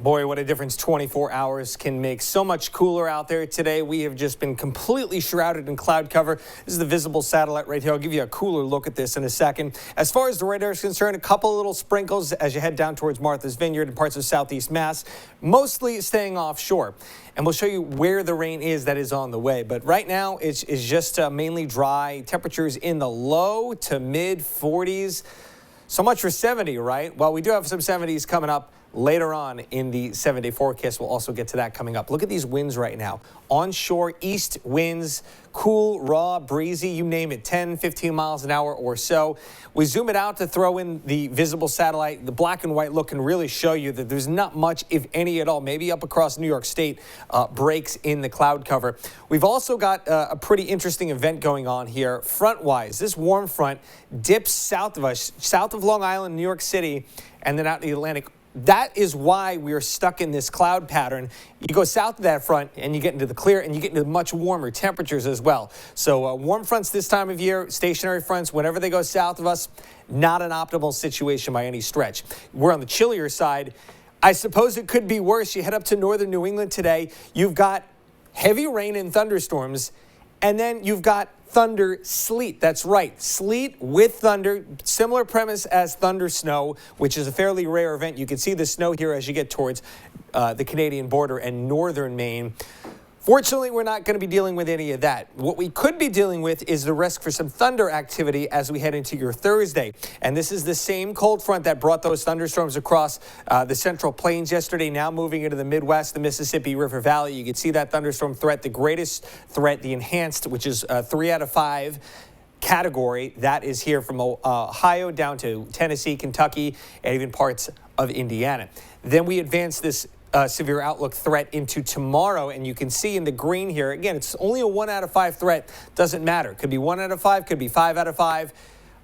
Boy, what a difference 24 hours can make. So much cooler out there today. We have just been completely shrouded in cloud cover. This is the visible satellite right here. I'll give you a cooler look at this in a second. As far as the radar is concerned, a couple of little sprinkles as you head down towards Martha's Vineyard and parts of southeast Mass, mostly staying offshore. And we'll show you where the rain is that is on the way. But right now, it's just mainly dry. Temperatures in the low to mid 40s. So much for 70, right? Well, we do have some 70s coming up later on in the 7-day forecast. We'll also get to that coming up. Look at these winds right now. Onshore east winds, cool, raw, breezy, you name it, 10, 15 miles an hour or so. We zoom it out to throw in the visible satellite. The black and white look can really show you that there's not much, if any at all, maybe up across New York State, breaks in the cloud cover. We've also got a pretty interesting event going on here front-wise. This warm front dips south of us, south of Long Island, New York City, and then out in the Atlantic. That is why we are stuck in this cloud pattern. You go south of that front and you get into the clear and you get into much warmer temperatures as well. So warm fronts this time of year, stationary fronts, whenever they go south of us, not an optimal situation by any stretch. We're on the chillier side. I suppose it could be worse. You head up to northern New England today. You've got heavy rain and thunderstorms, and then you've got thunder sleet. That's right. Sleet with thunder. Similar premise as thunder snow, which is a fairly rare event. You can see the snow here as you get towards the Canadian border and northern Maine. Fortunately, we're not going to be dealing with any of that. What we could be dealing with is the risk for some thunder activity as we head into your Thursday. And this is the same cold front that brought those thunderstorms across the Central Plains yesterday, now moving into the Midwest, the Mississippi River Valley. You can see that thunderstorm threat, the greatest threat, the enhanced, which is 3 out of 5 category. That is here from Ohio down to Tennessee, Kentucky, and even parts of Indiana. Then we advance this severe outlook threat into tomorrow, and you can see in the green here, again, it's only a 1 out of 5 threat. Doesn't matter. Could be 1 out of 5, could be 5 out of 5.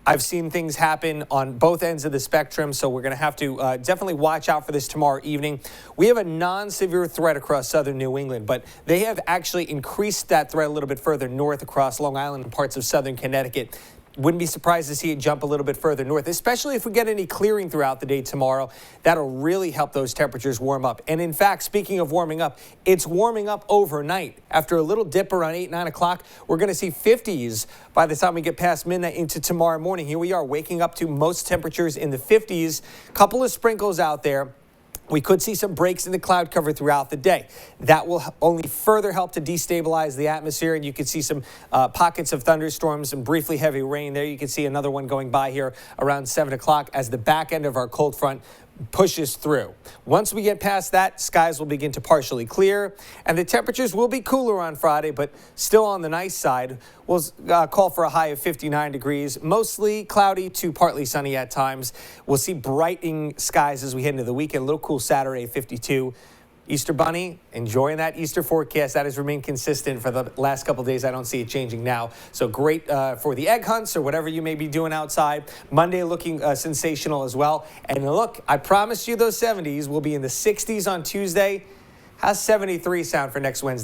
I've seen things happen on both ends of the spectrum, so we're going to have to definitely watch out for this tomorrow evening. We have a non-severe threat across southern New England, but they have actually increased that threat a little bit further north across Long Island and parts of southern Connecticut. Wouldn't be surprised to see it jump a little bit further north, especially if we get any clearing throughout the day tomorrow. That'll really help those temperatures warm up. And in fact, speaking of warming up, it's warming up overnight. After a little dip around 8, 9 o'clock, we're going to see 50s by the time we get past midnight into tomorrow morning. Here we are waking up to most temperatures in the 50s. Couple of sprinkles out there. We could see some breaks in the cloud cover throughout the day. That will only further help to destabilize the atmosphere, and you can see some pockets of thunderstorms and briefly heavy rain there. You can see another one going by here around 7 o'clock as the back end of our cold front pushes through. Once we get past that, skies will begin to partially clear, and the temperatures will be cooler on Friday, but still on the nice side. We'll call for a high of 59 degrees, mostly cloudy to partly sunny at times. We'll see brightening skies as we head into the weekend. A little cool Saturday, 52. Easter Bunny, enjoying that Easter forecast. That has remained consistent for the last couple of days. I don't see it changing now. So great for the egg hunts or whatever you may be doing outside. Monday looking sensational as well. And look, I promised you those 70s will be in the 60s on Tuesday. How's 73 sound for next Wednesday?